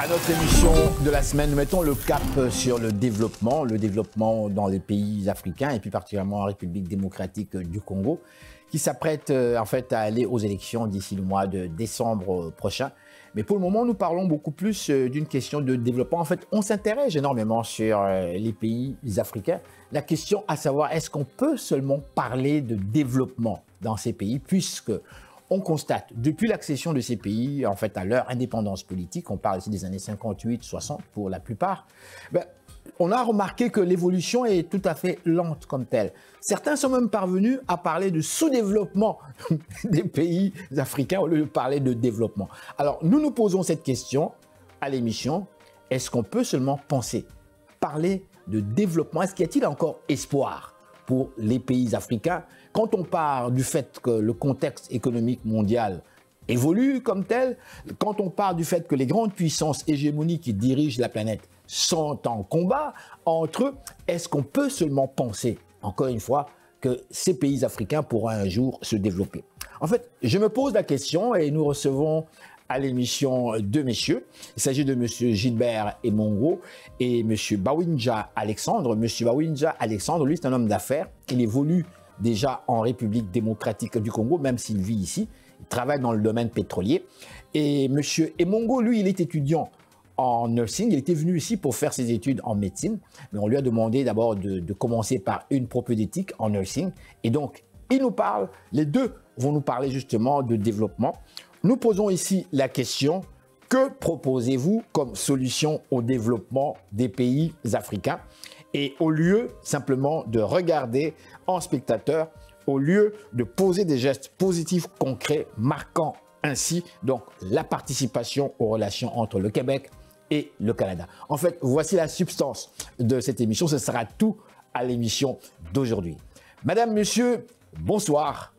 À notre émission de la semaine, nous mettons le cap sur le développement dans les pays africains et plus particulièrement en République démocratique du Congo, qui s'apprête en fait à aller aux élections d'ici le mois de décembre prochain. Mais pour le moment, nous parlons beaucoup plus d'une question de développement. En fait, on s'intéresse énormément sur les pays africains. La question à savoir, est-ce qu'on peut seulement parler de développement dans ces pays, puisque on constate, depuis l'accession de ces pays, en fait, à leur indépendance politique, on parle ici des années 58, 60 pour la plupart, on a remarqué que l'évolution est tout à fait lente comme telle. Certains sont même parvenus à parler de sous-développement des pays africains au lieu de parler de développement. Alors, nous nous posons cette question à l'émission. Est-ce qu'on peut seulement parler de développement? Est-ce qu'il y a-t-il encore espoir pour les pays africains? Quand on parle du fait que le contexte économique mondial évolue comme tel, quand on parle du fait que les grandes puissances hégémoniques qui dirigent la planète sont en combat entre eux, est-ce qu'on peut seulement penser, encore une fois, que ces pays africains pourront un jour se développer? En fait, je me pose la question et nous recevons à l'émission deux messieurs. Il s'agit de M. Gilbert Emongo et M. Bawinja Alexandre. M. Bawinja Alexandre, lui, c'est un homme d'affaires. Il évolue déjà en République démocratique du Congo, même s'il vit ici. Il travaille dans le domaine pétrolier. Et M. Emongo, lui, il est étudiant en nursing. Il était venu ici pour faire ses études en médecine, mais on lui a demandé d'abord de commencer par une propédeutique en nursing. Et donc, il nous parle, les deux vont nous parler justement de développement. Nous posons ici la question, que proposez-vous comme solution au développement des pays africains? Et au lieu simplement de regarder en spectateur, au lieu de poser des gestes positifs concrets, marquant ainsi donc la participation aux relations entre le Québec et le Canada. En fait, voici la substance de cette émission. Ce sera tout à l'émission d'aujourd'hui. Madame, monsieur, bonsoir.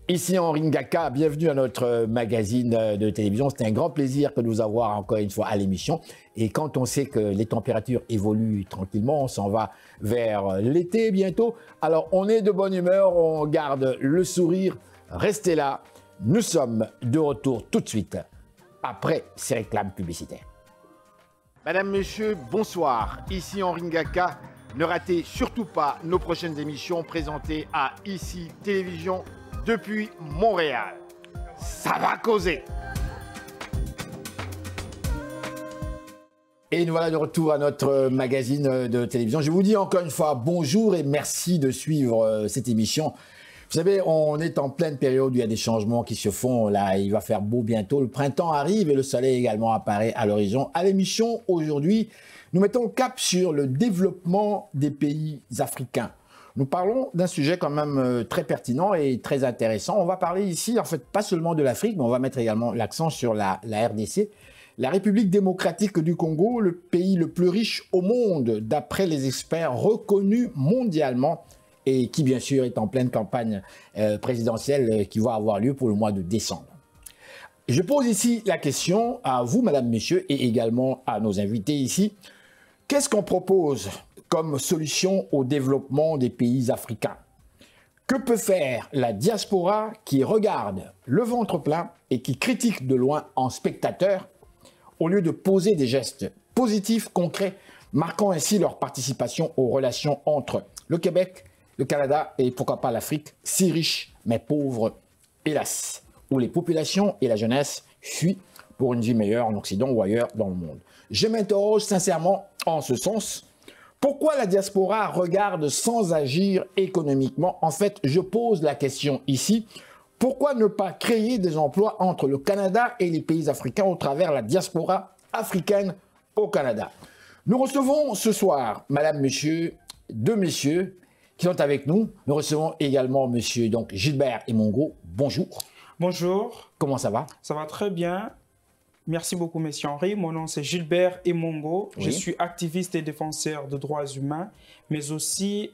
Ici Henri Ngaka, bienvenue à notre magazine de télévision. C'est un grand plaisir que de vous avoir encore une fois à l'émission. Et quand on sait que les températures évoluent tranquillement, on s'en va vers l'été bientôt. Alors on est de bonne humeur, on garde le sourire. Restez là, nous sommes de retour tout de suite après ces réclames publicitaires. Madame, monsieur, bonsoir. Ici Henri Ngaka. Ne ratez surtout pas nos prochaines émissions présentées à ICI Télévision depuis Montréal. Ça va causer. Et nous voilà de retour à notre magazine de télévision. Je vous dis encore une fois bonjour et merci de suivre cette émission. Vous savez, on est en pleine période où il y a des changements qui se font. Là, il va faire beau bientôt. Le printemps arrive et le soleil également apparaît à l'horizon. À l'émission aujourd'hui, nous mettons le cap sur le développement des pays africains. Nous parlons d'un sujet quand même très pertinent et très intéressant. On va parler ici, en fait, pas seulement de l'Afrique, mais on va mettre également l'accent sur la RDC, la République démocratique du Congo, le pays le plus riche au monde, d'après les experts reconnus mondialement, et qui, bien sûr, est en pleine campagne présidentielle qui va avoir lieu pour le mois de décembre. Je pose ici la question à vous, madame, messieurs, et également à nos invités ici. Qu'est-ce qu'on propose comme solution au développement des pays africains? Que peut faire la diaspora qui regarde le ventre plein et qui critique de loin en spectateur, au lieu de poser des gestes positifs, concrets, marquant ainsi leur participation aux relations entre le Québec, le Canada et pourquoi pas l'Afrique, si riche mais pauvre, hélas, où les populations et la jeunesse fuient pour une vie meilleure en Occident ou ailleurs dans le monde. Je m'interroge sincèrement en ce sens. Pourquoi la diaspora regarde sans agir économiquement? En fait, je pose la question ici. Pourquoi ne pas créer des emplois entre le Canada et les pays africains au travers la diaspora africaine au Canada? Nous recevons ce soir, madame, monsieur, deux messieurs qui sont avec nous. Nous recevons également monsieur donc, Gilbert Emongo. Bonjour. Bonjour. Comment ça va? Ça va très bien. Merci beaucoup, monsieur Henri. Mon nom, c'est Gilbert Emongo. Oui. Je suis activiste et défenseur de droits humains, mais aussi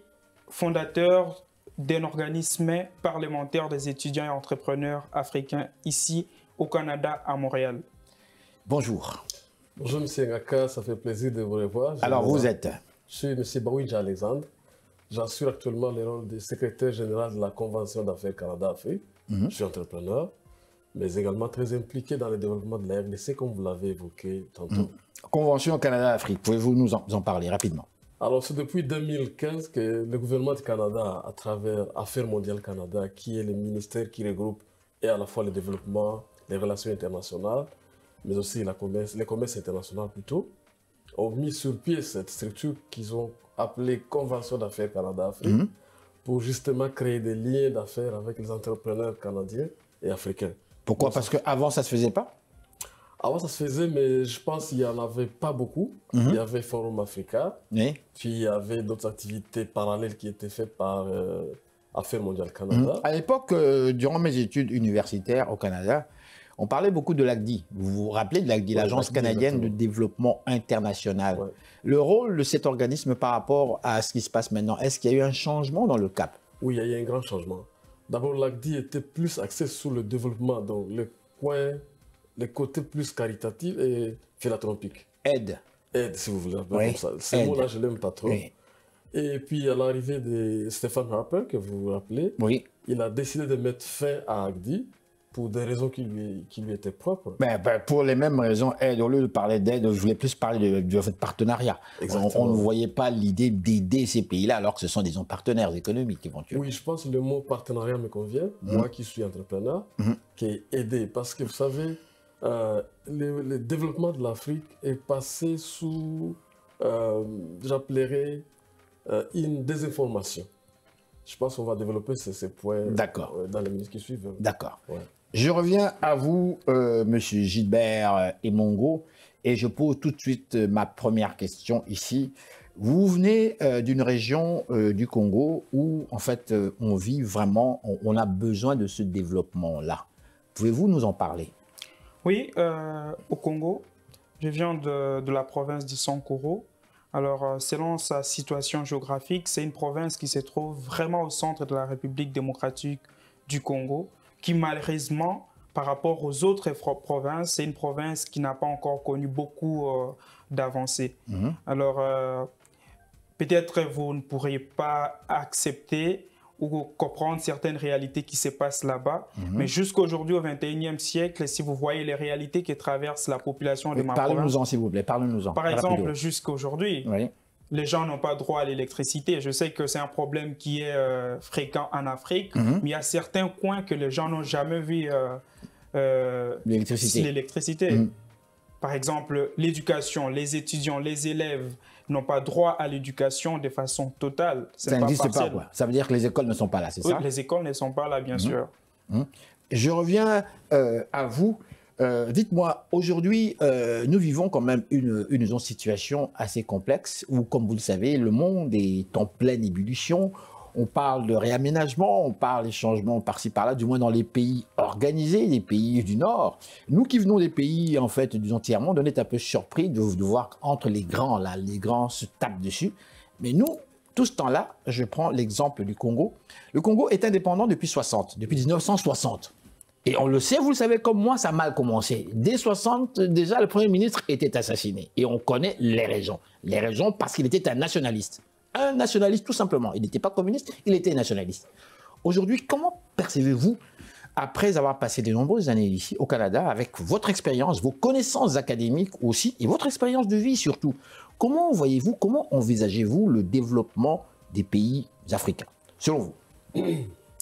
fondateur d'un organisme parlementaire des étudiants et entrepreneurs africains ici au Canada, à Montréal. Bonjour. Bonjour, monsieur Ngaka. Ça fait plaisir de vous revoir. Alors, vous êtes? Je suis monsieur Bawinja Alexandre. J'assure actuellement le rôle de secrétaire général de la Convention d'affaires Canada-Afrique. Je suis entrepreneur, mais également très impliqué dans le développement de la RDC, comme vous l'avez évoqué tantôt. Convention Canada-Afrique, pouvez-vous nous en parler rapidement? Alors, c'est depuis 2015 que le gouvernement du Canada, à travers Affaires mondiales Canada, qui est le ministère qui regroupe et à la fois le développement, les relations internationales, mais aussi les commerces internationaux plutôt, ont mis sur pied cette structure qu'ils ont appelée Convention d'affaires Canada-Afrique pour justement créer des liens d'affaires avec les entrepreneurs canadiens et africains. Pourquoi? Parce qu'avant, ça ne se faisait pas? Avant, ça se faisait, mais je pense qu'il n'y en avait pas beaucoup. Il y avait Forum Africa, Oui. puis il y avait d'autres activités parallèles qui étaient faites par Affaires mondiales Canada. À l'époque, durant mes études universitaires au Canada, on parlait beaucoup de l'ACDI. Vous vous rappelez de l'ACDI, l'Agence canadienne de développement international. Ouais. Le rôle de cet organisme par rapport à ce qui se passe maintenant, est-ce qu'il y a eu un changement dans le cap? Oui, il y a eu un grand changement. D'abord, l'ACDI était plus axé sur le développement, donc les côtés plus caritatifs et philanthropiques. Aide. Aide, si vous voulez, Oui, comme ça. Ce mot-là, je ne l'aime pas trop. Oui. Et puis, à l'arrivée de Stephen Harper, que vous vous rappelez, Oui. il a décidé de mettre fin à ACDI pour des raisons qui lui étaient propres. Pour les mêmes raisons, aide, au lieu de parler d'aide, je voulais plus parler de partenariat. On ne voyait pas l'idée d'aider ces pays-là alors que ce sont des partenaires économiques éventuellement. Oui, je pense que le mot partenariat me convient, moi qui suis entrepreneur, qui est aider. Parce que vous savez, le développement de l'Afrique est passé sous, j'appellerais, une désinformation. Je pense qu'on va développer ces points dans les minutes qui suivent. D'accord. Ouais. Je reviens à vous, Monsieur Gilbert Emongo, et je pose tout de suite ma première question ici. Vous venez d'une région du Congo où, en fait, on vit vraiment, on a besoin de ce développement-là. Pouvez-vous nous en parler? Oui, au Congo, je viens de la province d'Issankoro. Alors, selon sa situation géographique, c'est une province qui se trouve vraiment au centre de la République démocratique du Congo, qui malheureusement, par rapport aux autres provinces, c'est une province qui n'a pas encore connu beaucoup d'avancées. Alors, peut-être vous ne pourriez pas accepter ou comprendre certaines réalités qui se passent là-bas. Mais jusqu'aujourd'hui, au XXIe siècle, si vous voyez les réalités qui traversent la population de ma province... Parlez-nous-en, s'il vous plaît, parlez-nous-en. Par exemple, jusqu'aujourd'hui, les gens n'ont pas droit à l'électricité. Je sais que c'est un problème qui est fréquent en Afrique, mais il y a certains coins que les gens n'ont jamais vu l'électricité. Par exemple, l'éducation, les étudiants, les élèves n'ont pas droit à l'éducation de façon totale. Ça n'existe pas, quoi. Ça veut dire que les écoles ne sont pas là, c'est ça? Les écoles ne sont pas là, bien sûr. Je reviens à vous. Dites-moi, aujourd'hui, nous vivons quand même une situation assez complexe où, comme vous le savez, le monde est en pleine ébullition. On parle de réaménagement, on parle des changements par-ci par-là, du moins dans les pays organisés, les pays du Nord. Nous qui venons des pays, en fait, du tiers-monde, on est un peu surpris de voir entre les grands, là, les grands se tapent dessus. Mais nous, tout ce temps-là, je prends l'exemple du Congo. Le Congo est indépendant depuis 1960. Et on le sait, vous le savez comme moi, ça a mal commencé. Dès 60, déjà, le Premier ministre était assassiné. Et on connaît les raisons. Les raisons parce qu'il était un nationaliste. Un nationaliste, tout simplement. Il n'était pas communiste, il était nationaliste. Aujourd'hui, comment percevez-vous, après avoir passé de nombreuses années ici au Canada, avec votre expérience, vos connaissances académiques aussi, et votre expérience de vie surtout, comment voyez-vous, comment envisagez-vous le développement des pays africains, selon vous?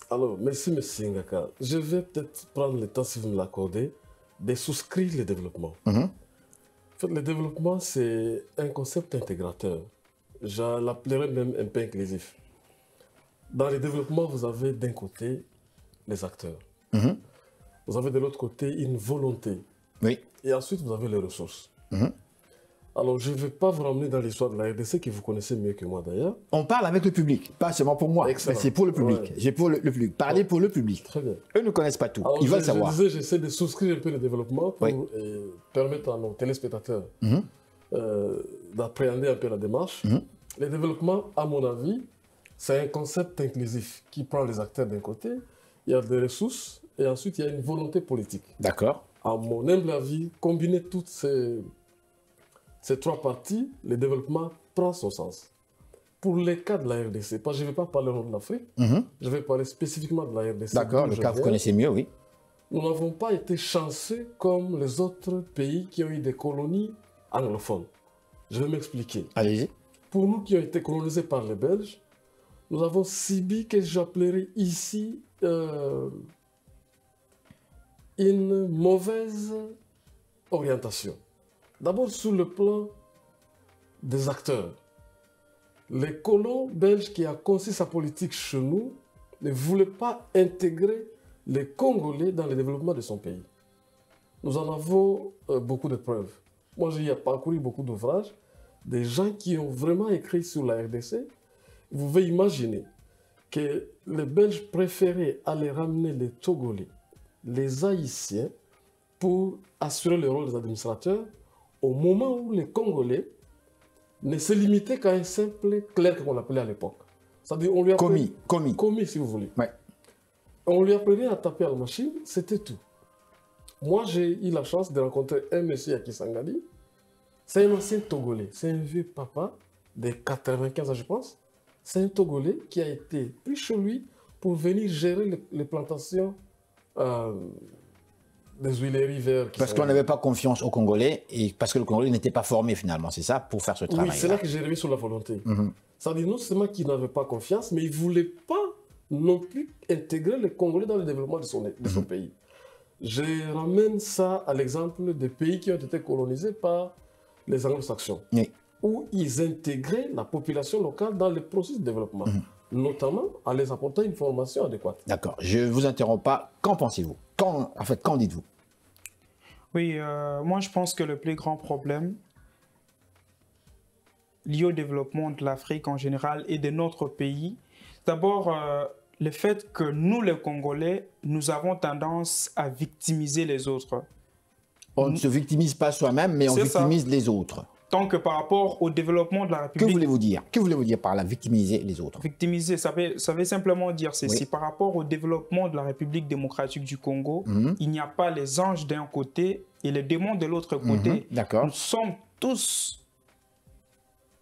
Alors, merci, M. Ngaka. Je vais peut-être prendre le temps, si vous me l'accordez, de souscrire le développement. En fait, le développement, c'est un concept intégrateur. Je l'appellerais même un peu inclusif. Dans le développement, vous avez d'un côté les acteurs. Vous avez de l'autre côté une volonté. Oui. Et ensuite, vous avez les ressources. Alors, je ne vais pas vous ramener dans l'histoire de la RDC, que vous connaissez mieux que moi d'ailleurs. On parle avec le public, pas seulement pour moi, mais c'est pour le public. Ouais. J'ai pour le public. Parlez pour le public. Très bien. Eux ne connaissent pas tout. Alors, ils veulent savoir. Je disais, j'essaie de souscrire un peu le développement pour permettre à nos téléspectateurs d'appréhender un peu la démarche. Le développement, à mon avis, c'est un concept inclusif qui prend les acteurs d'un côté, il y a des ressources, et ensuite il y a une volonté politique. D'accord. À mon humble avis, combiner toutes ces trois parties, le développement prend son sens. Pour les cas de la RDC, je ne vais pas parler au nom de l'Afrique, je vais parler spécifiquement de la RDC. D'accord, le cas que vous connaissez mieux, oui. Nous n'avons pas été chanceux comme les autres pays qui ont eu des colonies anglophone. Je vais m'expliquer. Allez-y. Pour nous qui ont été colonisés par les Belges, nous avons subi que j'appellerais ici une mauvaise orientation. D'abord sur le plan des acteurs. Les colons belges qui ont conçu sa politique chez nous ne voulaient pas intégrer les Congolais dans le développement de son pays. Nous en avons beaucoup de preuves. Moi, j'ai parcouru beaucoup d'ouvrages, des gens qui ont vraiment écrit sur la RDC. Vous pouvez imaginer que les Belges préféraient aller ramener les Togolais, les Haïtiens, pour assurer le rôle des administrateurs, au moment où les Congolais ne se limitaient qu'à un simple clerc qu'on appelait à l'époque. C'est-à-dire, on lui appelait... Commis, si vous voulez. Ouais. On lui appelait à taper à la machine, c'était tout. Moi, j'ai eu la chance de rencontrer un monsieur à Kisangani. C'est un ancien Togolais. C'est un vieux papa de 95 ans, je pense. C'est un Togolais qui a été pris chez lui pour venir gérer les plantations des huileries vertes. Parce qu'on n'avait pas confiance aux Congolais et parce que le Congolais n'était pas formé finalement, c'est ça, pour faire ce travail. Oui, c'est là que j'ai remis sur la volonté. C'est-à-dire non seulement qu'il n'avait pas confiance, mais il ne voulait pas non plus intégrer les Congolais dans le développement de son pays. Je ramène ça à l'exemple des pays qui ont été colonisés par les anglo-saxons, où ils intégraient la population locale dans le processus de développement, notamment en les apportant une formation adéquate. D'accord, je ne vous interromps pas. Qu'en pensez-vous? Qu'en dites-vous? Oui, moi je pense que le plus grand problème lié au développement de l'Afrique en général et de notre pays, d'abord le fait que nous les Congolais, nous avons tendance à victimiser les autres. On ne se victimise pas soi-même, mais on victimise les autres. Donc par rapport au développement de la République... Que voulez-vous dire? Que voulez-vous dire par là, victimiser les autres? Victimiser, ça veut simplement dire ceci. Par rapport au développement de la République démocratique du Congo, il n'y a pas les anges d'un côté et les démons de l'autre côté. Nous sommes tous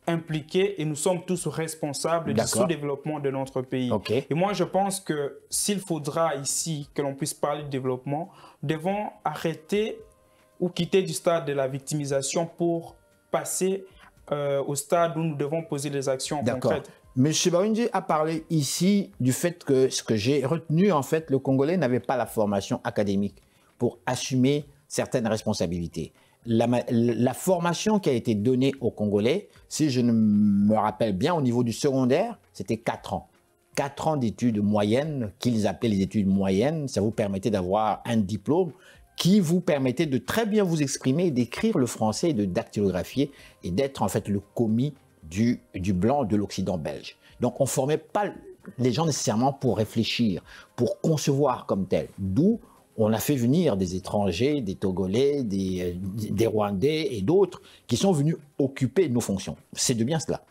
impliqués et nous sommes tous responsables du sous-développement de notre pays. Et moi, je pense que s'il faudra ici que l'on puisse parler de développement, nous devons arrêter ou quitter du stade de la victimisation pour passer au stade où nous devons poser des actions concrètes. M. Baoundji a parlé ici du fait que ce que j'ai retenu, en fait, le Congolais n'avait pas la formation académique pour assumer certaines responsabilités. La formation qui a été donnée aux Congolais, si je me rappelle bien, au niveau du secondaire, c'était 4 ans. 4 ans d'études moyennes, qu'ils appelaient les études moyennes, ça vous permettait d'avoir un diplôme qui vous permettait de très bien vous exprimer, d'écrire le français, de dactylographier et d'être en fait le commis du blanc de l'Occident belge. Donc on ne formait pas les gens nécessairement pour réfléchir, pour concevoir comme tel. D'où on a fait venir des étrangers, des Togolais, des Rwandais et d'autres qui sont venus occuper nos fonctions. C'est de bien cela.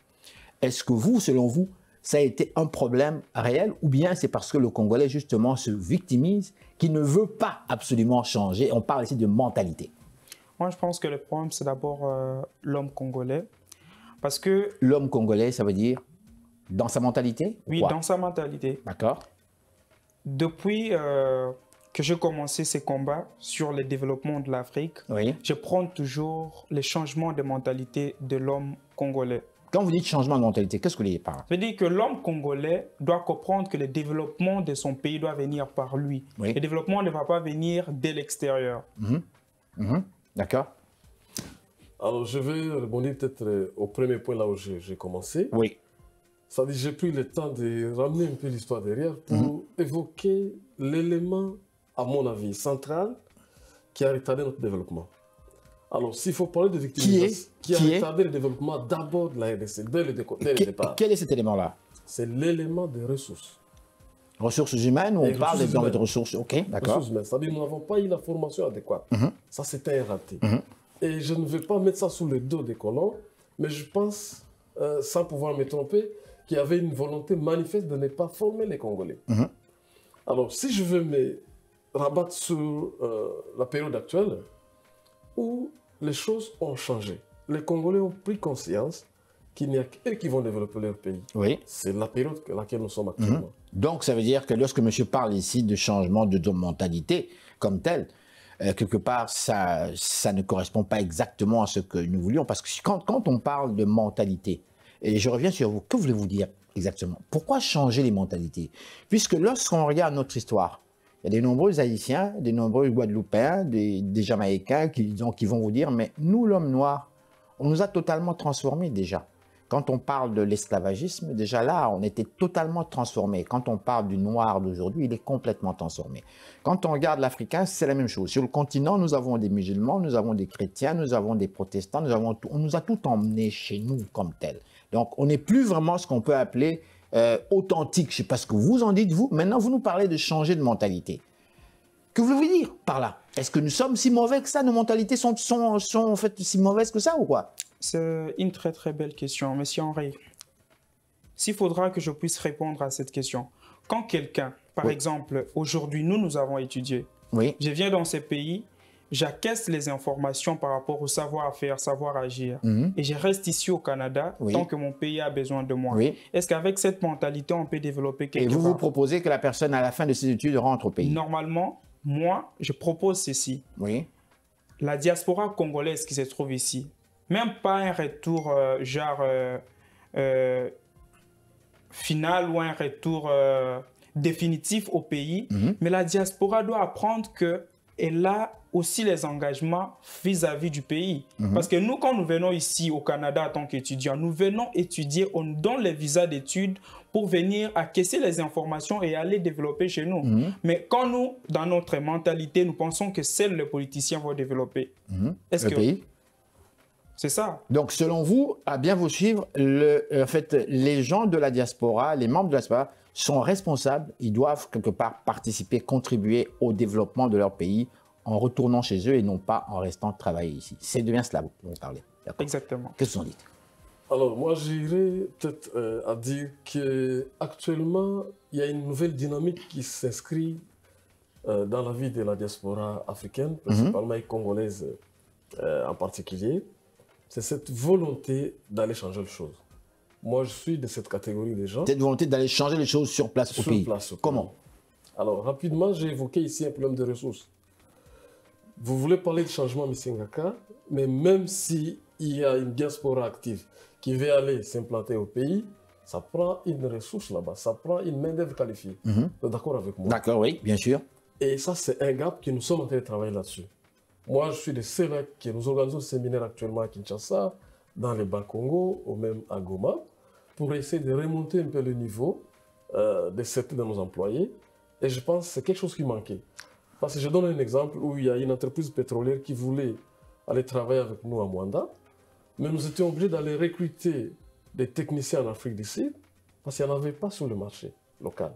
Est-ce que vous, selon vous, ça a été un problème réel ou bien c'est parce que le Congolais justement se victimise, qui ne veut pas absolument changer? On parle ici de mentalité. Moi, je pense que le problème, c'est d'abord l'homme congolais. Parce que... L'homme congolais, ça veut dire dans sa mentalité? Oui, dans sa mentalité. D'accord. Depuis que j'ai commencé ces combats sur le développement de l'Afrique, je prends toujours les changements de mentalité de l'homme congolais. Quand vous dites changement de mentalité, qu'est-ce que vous voulez dire par là? Ça veut dire que l'homme congolais doit comprendre que le développement de son pays doit venir par lui. Le développement ne va pas venir de l'extérieur. D'accord. Alors, je vais rebondir peut-être au premier point là où j'ai commencé. Oui. Ça veut dire j'ai pris le temps de ramener un peu l'histoire derrière pour évoquer l'élément, à mon avis, central qui a retardé notre développement. Alors, s'il faut parler de victimisation, qui a retardé le développement d'abord de la RDC, dès le départ. Quel est cet élément-là? C'est l'élément des ressources. Ressources humaines, ou on parle d'exemple de ressources, ok, d'accord. Ressources humaines, c'est-à-dire que nous n'avons pas eu la formation adéquate. Ça, c'était un raté. Et je ne vais pas mettre ça sous le dos des colons, mais je pense, sans pouvoir me tromper, qu'il y avait une volonté manifeste de ne pas former les Congolais. Alors, si je veux me rabattre sur la période actuelle, où les choses ont changé. Les Congolais ont pris conscience qu'il n'y a qu'eux qui vont développer leur pays. Oui. C'est la période à laquelle nous sommes actuellement. Donc, ça veut dire que lorsque monsieur parle ici de changement de mentalité comme tel, quelque part, ça ne correspond pas exactement à ce que nous voulions. Parce que quand on parle de mentalité, et je reviens sur vous, que voulez-vous dire exactement? Pourquoi changer les mentalités? Puisque lorsqu'on regarde notre histoire, il y a de nombreux Haïtiens, de nombreux Guadeloupéens, des Jamaïcains qui vont vous dire, mais nous, l'homme noir, on nous a totalement transformés déjà. Quand on parle de l'esclavagisme, déjà là, on était totalement transformés. Quand on parle du noir d'aujourd'hui, il est complètement transformé. Quand on regarde l'Africain, c'est la même chose. Sur le continent, nous avons des musulmans, nous avons des chrétiens, nous avons des protestants, on nous a tout emmené chez nous comme tel. Donc, on n'est plus vraiment ce qu'on peut appeler authentique. Je ne sais pas ce que vous en dites, vous. Maintenant, vous nous parlez de changer de mentalité. Que voulez-vous dire par là? Est-ce que nous sommes si mauvais que ça? Nos mentalités sont en fait si mauvaises que ça ou quoi? C'est une très très belle question, Monsieur Henri. S'il faudra que je puisse répondre à cette question. Quand quelqu'un, par exemple, aujourd'hui, nous avons étudié. Oui. Je viens dans ces pays, j'acquiesce les informations par rapport au savoir-faire, savoir-agir. Et je reste ici au Canada tant que mon pays a besoin de moi. Oui. Est-ce qu'avec cette mentalité, on peut développer quelque chose? Et vous proposez que la personne, à la fin de ses études, rentre au pays? Normalement, moi, je propose ceci. Oui. La diaspora congolaise qui se trouve ici, même pas un retour final ou un retour définitif au pays, mais la diaspora doit apprendre qu'elle a aussi les engagements vis-à-vis du pays. Parce que nous, quand nous venons ici au Canada en tant qu'étudiants, nous venons étudier, on nous donne les visas d'études pour venir acquérir les informations et aller développer chez nous. Mais quand nous, dans notre mentalité, nous pensons que seuls les politiciens vont développer. Est-ce que pays? C'est ça. Donc, selon vous, à bien vous suivre, en fait, les gens de la diaspora, les membres de la diaspora sont responsables, ils doivent quelque part participer, contribuer au développement de leur pays en retournant chez eux et non pas en restant travailler ici. C'est de bien cela dont vous parlez. Exactement. Qu'est-ce que vous en dites? Alors, moi, j'irais peut-être à dire qu'actuellement, il y a une nouvelle dynamique qui s'inscrit dans la vie de la diaspora africaine, principalement et congolaise en particulier. C'est cette volonté d'aller changer les choses. Moi, je suis de cette catégorie de gens. Cette volonté d'aller changer les choses sur place au pays. Comment? Alors, rapidement, j'ai évoqué ici un problème de ressources. Vous voulez parler de changement, M. Ngaka, mais même s'il y a une diaspora active qui veut aller s'implanter au pays, ça prend une ressource là-bas, ça prend une main-d'œuvre qualifiée. Vous êtes d'accord avec moi? D'accord, oui, bien sûr. Et ça, c'est un gap que nous sommes en train de travailler là-dessus. Moi, je suis de ceux-là qui nous organisons des séminaires actuellement à Kinshasa, dans les Bas-Congo, ou même à Goma, pour essayer de remonter un peu le niveau de certains de nos employés. Et je pense que c'est quelque chose qui manquait. Parce que je donne un exemple où il y a une entreprise pétrolière qui voulait aller travailler avec nous à Mwanda, mais nous étions obligés d'aller recruter des techniciens en Afrique du Sud parce qu'il n'y en avait pas sur le marché local.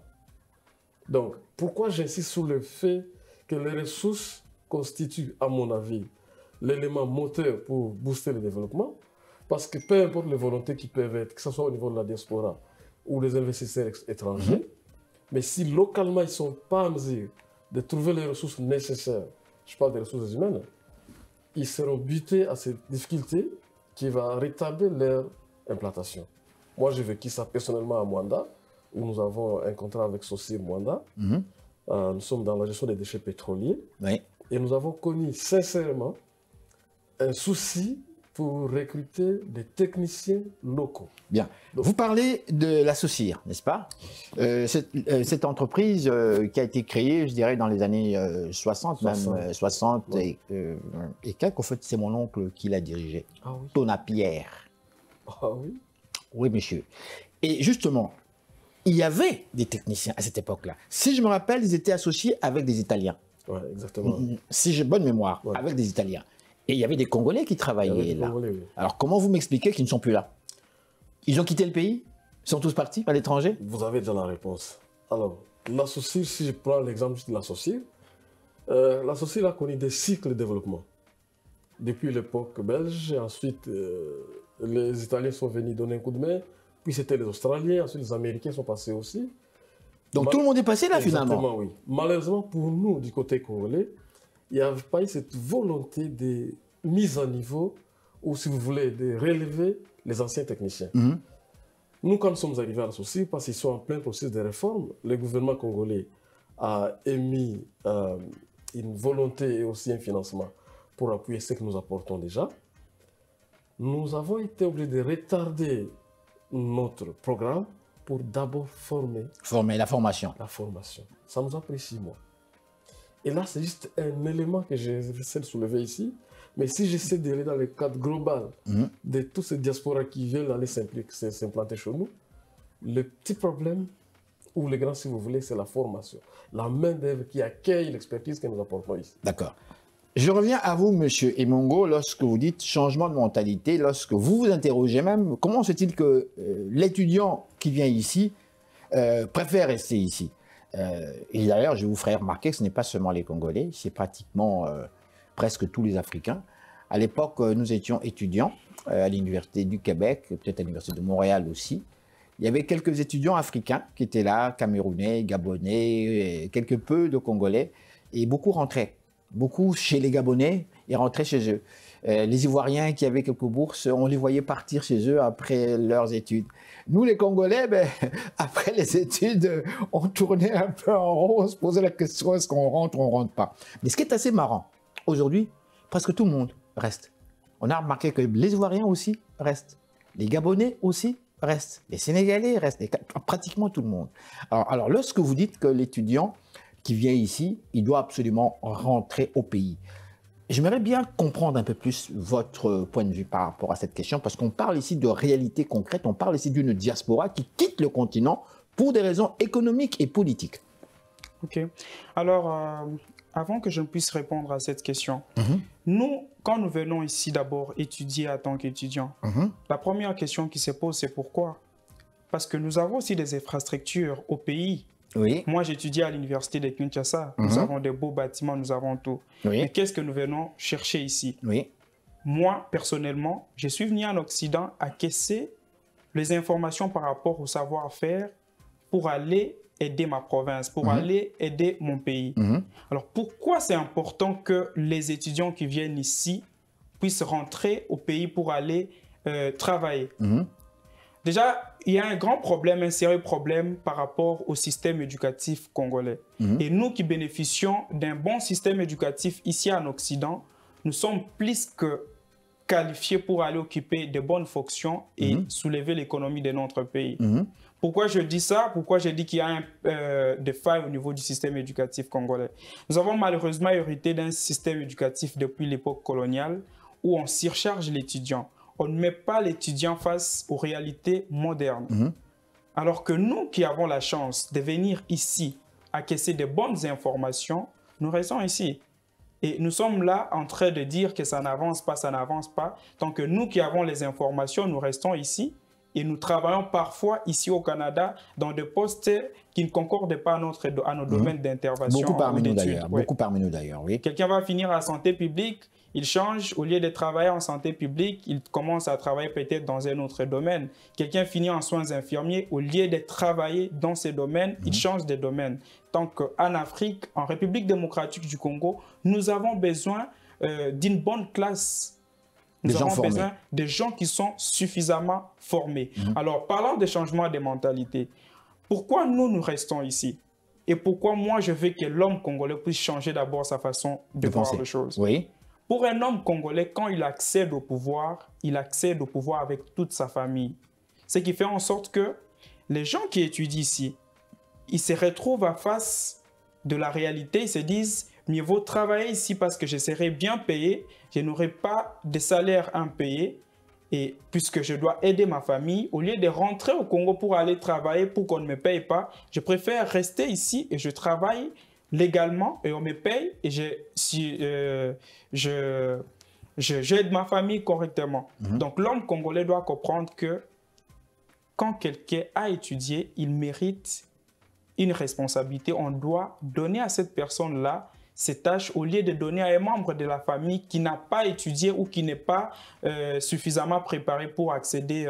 Donc, pourquoi j'insiste sur le fait que les ressources constituent, à mon avis, l'élément moteur pour booster le développement? Parce que peu importe les volontés qui peuvent être, que ce soit au niveau de la diaspora ou des investisseurs étrangers, mais si localement ils ne sont pas en mesure de trouver les ressources nécessaires, je parle des ressources humaines, ils seront butés à cette difficulté qui va rétablir leur implantation. Moi, j'ai vécu ça personnellement à Mwanda, où nous avons un contrat avec Socir Mwanda. Nous sommes dans la gestion des déchets pétroliers. Oui. Et nous avons connu sincèrement un souci pour recruter des techniciens locaux. Bien. Vous parlez de la Socir, n'est-ce pas? Cette entreprise qui a été créée, je dirais, dans les années 60, même 60 et quelques. En fait, c'est mon oncle qui l'a dirigée. Ah oui. Tona Pierre. Ah oui? Oui, monsieur. Et justement, il y avait des techniciens à cette époque-là. Si je me rappelle, ils étaient associés avec des Italiens. Oui, exactement. Si j'ai bonne mémoire, avec des Italiens. Et il y avait des Congolais qui travaillaient là. Congolais, oui. Alors, comment vous m'expliquez qu'ils ne sont plus là? Ils ont quitté le pays? Ils sont tous partis à l'étranger? Vous avez déjà la réponse. Alors, la Socir, si je prends l'exemple de la Socir a connu des cycles de développement. Depuis l'époque belge, ensuite, les Italiens sont venus donner un coup de main, puis c'était les Australiens, ensuite les Américains sont passés aussi. Donc tout le monde est passé là finalement? Exactement, oui. Malheureusement pour nous, du côté congolais, il n'y avait pas eu cette volonté de mise à niveau, ou si vous voulez, de relever les anciens techniciens. Nous, quand nous sommes arrivés à la Socir, parce qu'ils sont en plein processus de réforme, le gouvernement congolais a émis une volonté et aussi un financement pour appuyer ce que nous apportons déjà, nous avons été obligés de retarder notre programme pour d'abord former. Former, la formation. La formation. Ça nous a pris 6 mois. Et là, c'est juste un élément que j'essaie de soulever ici. Mais si j'essaie d'aller dans le cadre global de tous ces diasporas qui veulent aller s'implanter chez nous, le petit problème, ou le grand si vous voulez, c'est la formation. La main-d'œuvre qui accueille l'expertise que nous apportons ici. D'accord. Je reviens à vous, monsieur Emongo, lorsque vous dites changement de mentalité, lorsque vous vous interrogez même, comment se fait-il que l'étudiant qui vient ici préfère rester ici? Et d'ailleurs, je vous ferai remarquer que ce n'est pas seulement les Congolais, c'est pratiquement presque tous les Africains. À l'époque, nous étions étudiants à l'Université du Québec, peut-être à l'Université de Montréal aussi. Il y avait quelques étudiants africains qui étaient là, Camerounais, Gabonais, quelque peu de Congolais, et beaucoup rentraient. Beaucoup chez les Gabonais, ils rentraient chez eux. Les Ivoiriens qui avaient quelques bourses, on les voyait partir chez eux après leurs études. Nous, les Congolais, après les études, on tournait un peu en rond, on se posait la question, est-ce qu'on rentre ou on ne rentre pas? Mais ce qui est assez marrant, aujourd'hui, presque tout le monde reste. On a remarqué que les Ivoiriens aussi restent, les Gabonais aussi restent, les Sénégalais restent, pratiquement tout le monde. Alors lorsque vous dites que l'étudiant qui vient ici, il doit absolument rentrer au pays. J'aimerais bien comprendre un peu plus votre point de vue par rapport à cette question, parce qu'on parle ici de réalité concrète, on parle ici d'une diaspora qui quitte le continent pour des raisons économiques et politiques. Ok. Alors, avant que je ne puisse répondre à cette question, nous, quand nous venons ici d'abord étudier en tant qu'étudiants, la première question qui se pose, c'est pourquoi? Parce que nous avons aussi des infrastructures au pays. Oui. Moi, j'étudie à l'université de Kinshasa. Nous avons des beaux bâtiments, nous avons tout. Oui. Mais qu'est-ce que nous venons chercher ici? Oui. Moi, personnellement, je suis venu en Occident acquérir les informations par rapport au savoir-faire pour aller aider ma province, pour aller aider mon pays. Alors, pourquoi c'est important que les étudiants qui viennent ici puissent rentrer au pays pour aller travailler? Déjà, il y a un grand problème, un sérieux problème par rapport au système éducatif congolais. Et nous qui bénéficions d'un bon système éducatif ici en Occident, nous sommes plus que qualifiés pour aller occuper de bonnes fonctions et soulever l'économie de notre pays. Pourquoi je dis ça? Pourquoi je dis qu'il y a des failles au niveau du système éducatif congolais? Nous avons malheureusement hérité d'un système éducatif depuis l'époque coloniale où on surcharge l'étudiant. On ne met pas l'étudiant face aux réalités modernes. Alors que nous qui avons la chance de venir ici, acquérir de bonnes informations, nous restons ici. Et nous sommes là en train de dire que ça n'avance pas, ça n'avance pas. Tant que nous qui avons les informations, nous restons ici. Et nous travaillons parfois ici au Canada dans des postes qui ne concordent pas à nos domaines d'intervention. Beaucoup parmi nous d'ailleurs. Beaucoup parmi nous d'ailleurs, oui. Quelqu'un va finir en santé publique, il change, au lieu de travailler en santé publique, il commence à travailler peut-être dans un autre domaine. Quelqu'un finit en soins infirmiers, au lieu de travailler dans ces domaines, il change de domaine. Tant qu'en Afrique, en République démocratique du Congo, nous avons besoin d'une bonne classe. Nous avons besoin de gens qui sont suffisamment formés. Alors, parlant de changement de mentalité, pourquoi nous restons ici? Et pourquoi moi, je veux que l'homme congolais puisse changer d'abord sa façon de voir les choses? Oui. Pour un homme congolais, quand il accède au pouvoir avec toute sa famille. Ce qui fait en sorte que les gens qui étudient ici, ils se retrouvent à face de la réalité, ils se disent « mieux vaut travailler ici parce que je serai bien payé, je n'aurai pas de salaire impayé et puisque je dois aider ma famille, au lieu de rentrer au Congo pour aller travailler pour qu'on ne me paye pas, je préfère rester ici et je travaille légalement et on me paye et j'aide ma famille correctement. » Donc l'homme congolais doit comprendre que quand quelqu'un a étudié, il mérite une responsabilité. On doit donner à cette personne-là ces tâches au lieu de donner à un membre de la famille qui n'a pas étudié ou qui n'est pas suffisamment préparé pour accéder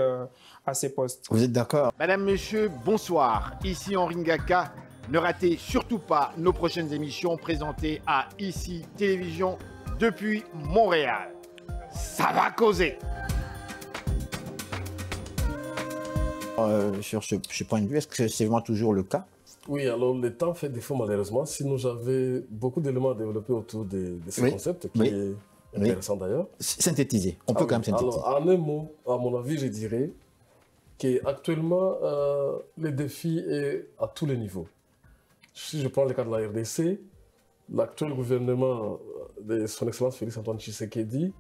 à ces postes. Vous êtes d'accord? Madame, Monsieur, bonsoir. Ici Henri Ngaka. Ne ratez surtout pas nos prochaines émissions présentées à ICI Télévision depuis Montréal. Ça va causer. Sur ce point de vue, est-ce que c'est vraiment toujours le cas? Oui, alors le temps fait défaut malheureusement. Sinon, j'avais beaucoup d'éléments à développer autour de ces concepts, qui est intéressant d'ailleurs. Synthétiser, on peut quand même synthétiser. Alors, en un mot, à mon avis, je dirais qu'actuellement, le défi est à tous les niveaux. Si je prends le cas de la RDC, l'actuel gouvernement de son Excellence Félix Antoine Tshisekedi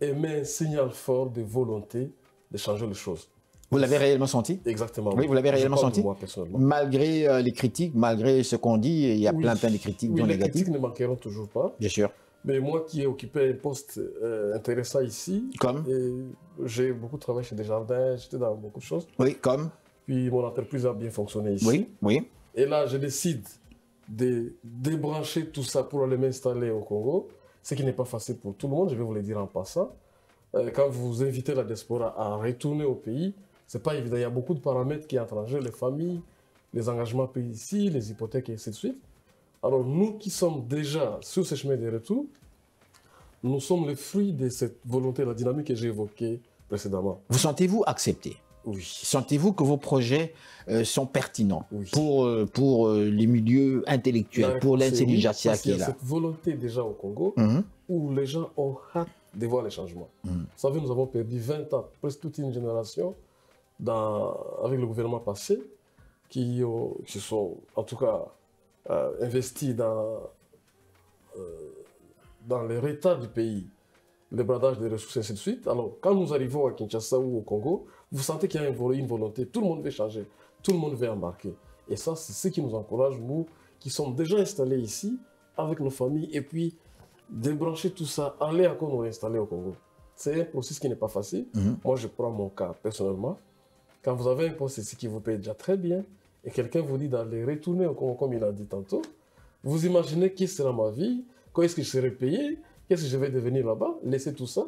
émet un signal fort de volonté de changer les choses. Vous l'avez réellement senti? Exactement. Oui, vous l'avez réellement senti? Moi, personnellement. Malgré les critiques, malgré ce qu'on dit, il y a plein de critiques oui, négatives. Les critiques ne manqueront toujours pas. Bien sûr. Mais moi qui ai occupé un poste intéressant ici, j'ai beaucoup travaillé chez Desjardins, j'étais dans beaucoup de choses. Oui, comme? Puis mon entreprise a bien fonctionné ici. Oui, oui. Et là, je décide de débrancher tout ça pour aller m'installer au Congo, ce qui n'est pas facile pour tout le monde, je vais vous le dire en passant. Quand vous invitez la diaspora à retourner au pays, ce n'est pas évident. Il y a beaucoup de paramètres qui entrent en jeu, les familles, les engagements pris ici, les hypothèques et ainsi de suite. Alors nous qui sommes déjà sur ce chemin de retour, nous sommes le fruit de cette volonté, la dynamique que j'ai évoquée précédemment. Vous sentez-vous accepté? Oui. Sentez-vous que vos projets sont pertinents oui. pour les milieux intellectuels, pour l'intelligentsia qui est là? Il y a cette volonté déjà au Congo où les gens ont hâte de voir les changements. Vous savez, nous avons perdu 20 ans, presque toute une génération avec le gouvernement passé qui se sont en tout cas investis dans l'héritage du pays, le bradage des ressources et ainsi de suite. Alors, quand nous arrivons à Kinshasa ou au Congo, vous sentez qu'il y a une volonté, tout le monde veut changer, tout le monde veut embarquer. Et ça, c'est ce qui nous encourage, nous, qui sommes déjà installés ici, avec nos familles, et puis débrancher tout ça, aller encore nous réinstaller au Congo. C'est un processus qui n'est pas facile. Moi, je prends mon cas personnellement. Quand vous avez un poste ici qui vous paye déjà très bien, et quelqu'un vous dit d'aller retourner au Congo, comme il a dit tantôt, vous imaginez qui sera ma vie, quand est-ce que je serai payé, qu'est-ce que je vais devenir là-bas, laisser tout ça.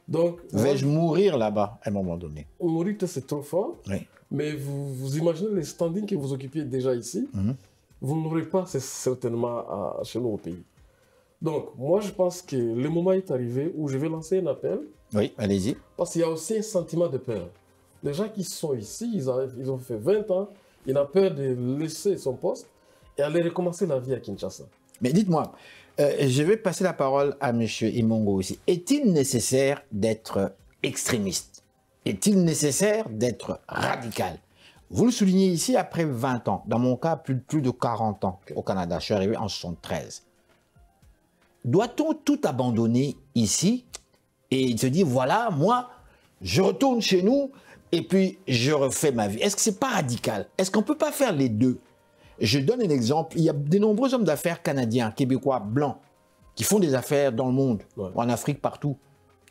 Donc, vais-je mourir là-bas à un moment donné? Mourir, c'est trop fort, mais vous imaginez les standings que vous occupiez déjà ici, vous n'aurez pas certainement chez nous au pays. Donc, moi, je pense que le moment est arrivé où je vais lancer un appel. Oui, allez-y. Parce qu'il y a aussi un sentiment de peur. Les gens qui sont ici, ils ont fait 20 ans, ils ont peur de laisser son poste et aller recommencer la vie à Kinshasa. Mais dites-moi, je vais passer la parole à M. Imongo aussi. Est-il nécessaire d'être extrémiste? Est-il nécessaire d'être radical? Vous le soulignez ici après 20 ans. Dans mon cas, plus de 40 ans au Canada. Je suis arrivé en 73. Doit-on tout abandonner ici et se dire, voilà, moi, je retourne chez nous et puis je refais ma vie? Est-ce que ce n'est pas radical? Est-ce qu'on ne peut pas faire les deux? Je donne un exemple. Il y a de nombreux hommes d'affaires canadiens, québécois, blancs, qui font des affaires dans le monde, en Afrique, partout.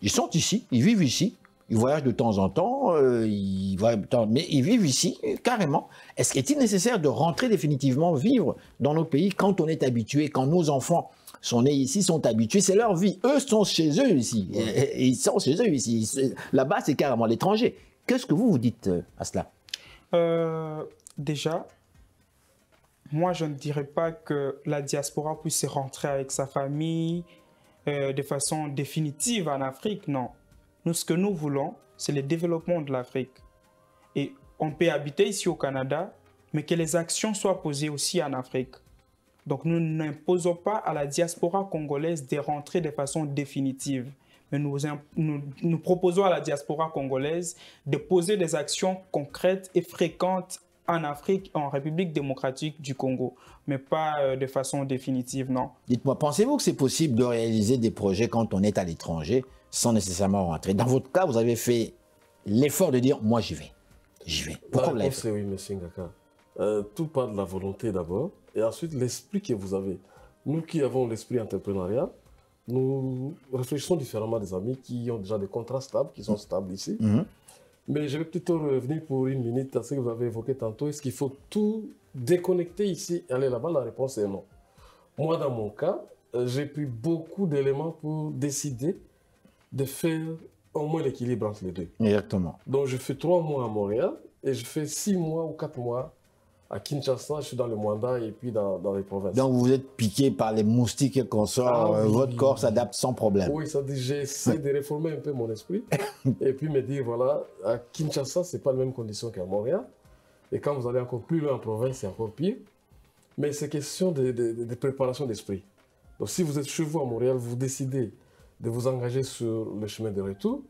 Ils sont ici, ils vivent ici, ils voyagent de temps en temps, mais ils vivent ici, carrément. Est-il nécessaire de rentrer définitivement vivre dans nos pays quand on est habitué, quand nos enfants sont nés ici, sont habitués, c'est leur vie. Eux sont chez eux ici, et ils sont chez eux ici. Là-bas, c'est carrément l'étranger. Qu'est-ce que vous dites à cela? Déjà, moi, je ne dirais pas que la diaspora puisse rentrer avec sa famille de façon définitive en Afrique, non. Nous, ce que nous voulons, c'est le développement de l'Afrique. Et on peut habiter ici au Canada, mais que les actions soient posées aussi en Afrique. Donc, nous n'imposons pas à la diaspora congolaise de rentrer de façon définitive. Mais nous proposons à la diaspora congolaise de poser des actions concrètes et fréquentes en Afrique, en République démocratique du Congo, mais pas de façon définitive, non. Dites-moi, pensez-vous que c'est possible de réaliser des projets quand on est à l'étranger sans nécessairement rentrer? Dans votre cas, vous avez fait l'effort de dire, moi j'y vais. J'y vais. Pourquoi vous l'avez fait? Oui, M. Ngaka. Tout part de la volonté d'abord, et ensuite l'esprit que vous avez. Nous qui avons l'esprit entrepreneurial, nous réfléchissons différemment des amis qui ont déjà des contrats stables, qui sont stables ici. Mais je vais plutôt revenir pour une minute à ce que vous avez évoqué tantôt. Est-ce qu'il faut tout déconnecter ici et aller là-bas? La réponse est non. Moi, dans mon cas, j'ai pris beaucoup d'éléments pour décider de faire au moins l'équilibre entre les deux. Exactement. Donc, je fais 3 mois à Montréal et je fais 6 mois ou 4 mois à Kinshasa. Je suis dans le Mwanda et puis dans les provinces. Donc, vous êtes piqué par les moustiques et consorts. Votre corps s'adapte sans problème. Oui, ça dit, j'essaie de réformer un peu mon esprit et puis me dire, voilà, à Kinshasa, ce n'est pas les mêmes conditions qu'à Montréal. Et quand vous allez encore plus loin en province, c'est encore pire. Mais c'est question de préparation d'esprit. Donc si vous êtes chez vous à Montréal, vous décidez de vous engager sur le chemin de retour,